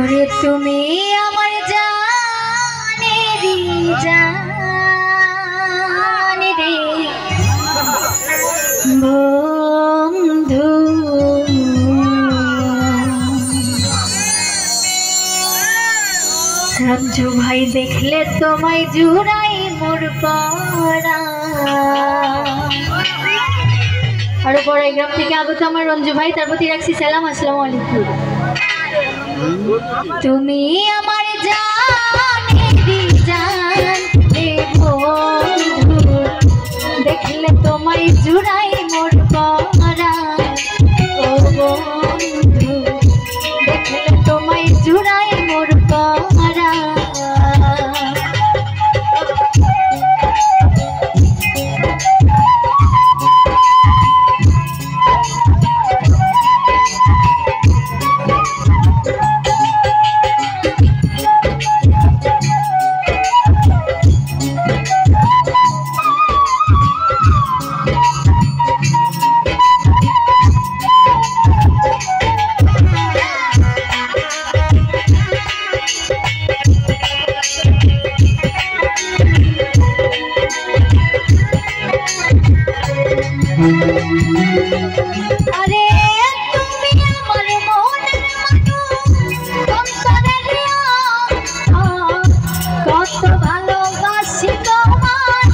ওরে তুমি আমার জানেরি জান রে বন্ধু, রঞ্জু ভাই দেখলে তোমায় জুড়াই মোর পাড়া। আরো বড় গ্রাম থেকে আগত আমার রঞ্জু ভাই, তার প্রতি রাখছি সালাম, আসসালামু আলাইকুম। তুমি আমার জানেরি জান রে বন্ধু, দেখলে তোমায় জুড়াই মোর পাড়া। ও বন্ধু, দেখলে তোমায় জুড়াই মোর পাড়া। আরে তুমি আমার মনের মানুষ, কত ভালোবাসি তোমার,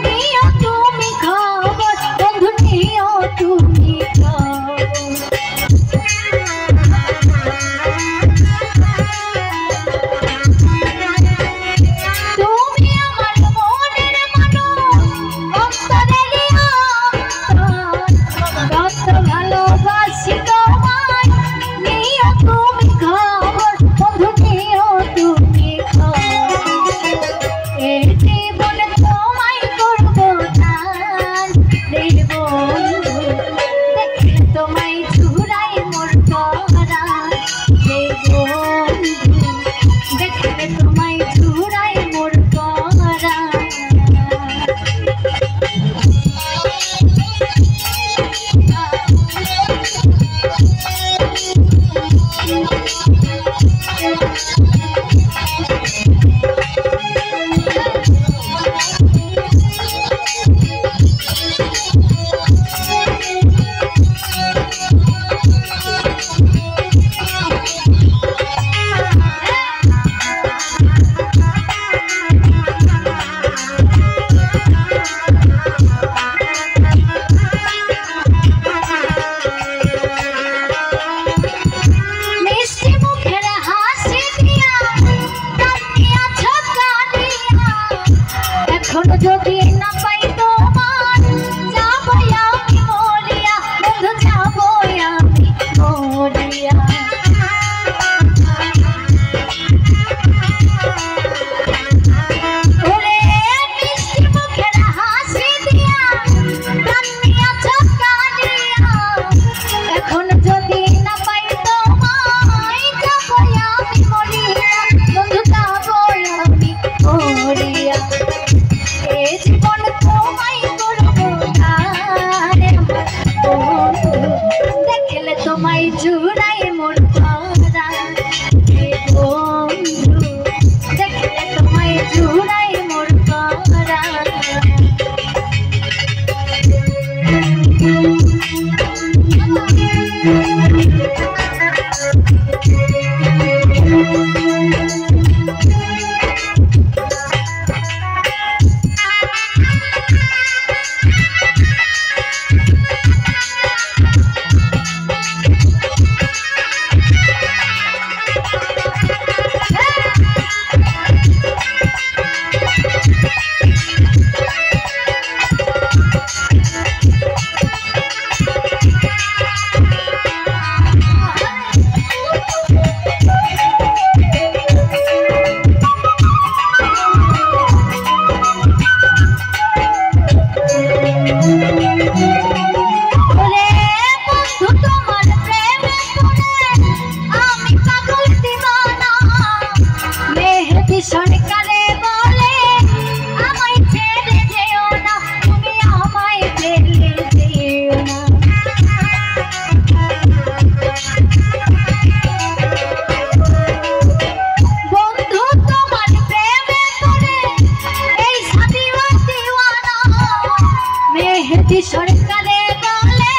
নিও তুমি খবর বন্ধু, নিও তুমি খবর। তুমি আমার মনের মানুষ, কত ভালোবাসি তোমায়, নিও তুমি খবর বন্ধু, নিও তুমি খবর। এ জীবন তোমায় করব দান রে বন্ধু, দেখলে তোমায় জুড়াই মোর পাড়া। রে বন্ধু, দেখলে তোমায় জুড়াই মোর পাড়া। যদি না পাই তোমার, যাবো আমি মরিয়া বন্ধু, যাবো আমি মরিয়া। ওরে মিষ্টি মুখের হাসি দিয়া, প্রাণ নিয়াছ কাঁদিয়া, এখন যদি না পাই তোমায়, যাবো আমি মরিয়া বন্ধু, যাবো আমি মরিয়া। জীবন তোমায় করব দান বন্ধু, দেখলে তোমায় জুড়াই মোর পাড়া। বন্ধু, দেখলে তোমায় জুড়াই মোর পাড়া। মেহেদি সরকারে বলে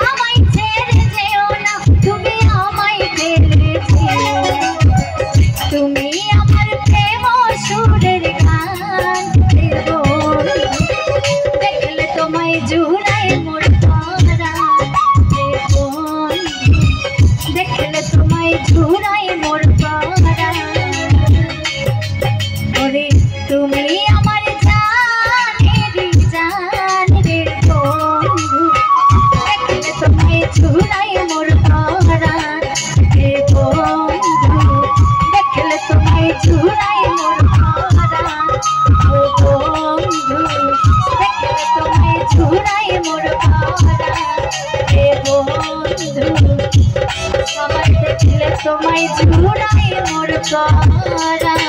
আমায় ছেড়ে যেও না, তুমি আমায় ছেড়ে যেও না। তুমি আমার প্রেম সুরের গান, দেখলে তোমায় জুড়ায় মোর পরাণ, দেখলে তোমায় জুড়ায় মোর পরাণ। ওরে তুমি আমার জানের জান রে বন্ধু, দেখলে তোমায় জুড়ায় মোর পরাণ রে বন্ধু, দেখলে তোমায় জুড়ায় মোর পরাণ ও বন্ধু, দেখলে তোমায় জুড়ায় মোর পরাণ রে বন্ধু, আমার দেখলে তোমায় জুড়ায় মোর পরাণ।